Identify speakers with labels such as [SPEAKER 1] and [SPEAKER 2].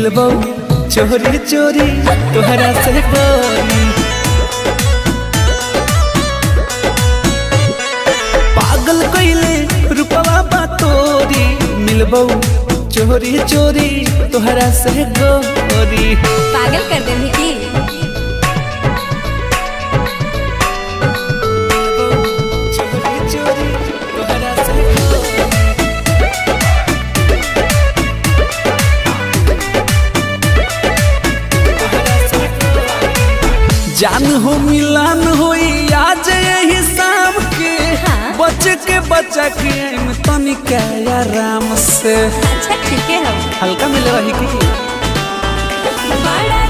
[SPEAKER 1] मिलबो चोरी चोरी तोहरा से गोरी। पागल कइले रूपवा बा तोरी मिलबो चोरी चोरी तोहरा से गोरी।
[SPEAKER 2] पागल कर दे की
[SPEAKER 1] जान हो मिलान होई आज यही शाम के।
[SPEAKER 2] हाँ?
[SPEAKER 1] बचा के तनिक आराम से।
[SPEAKER 2] अच्छा ठीक है हम
[SPEAKER 1] हल्का मिले रही की
[SPEAKER 2] बड़ा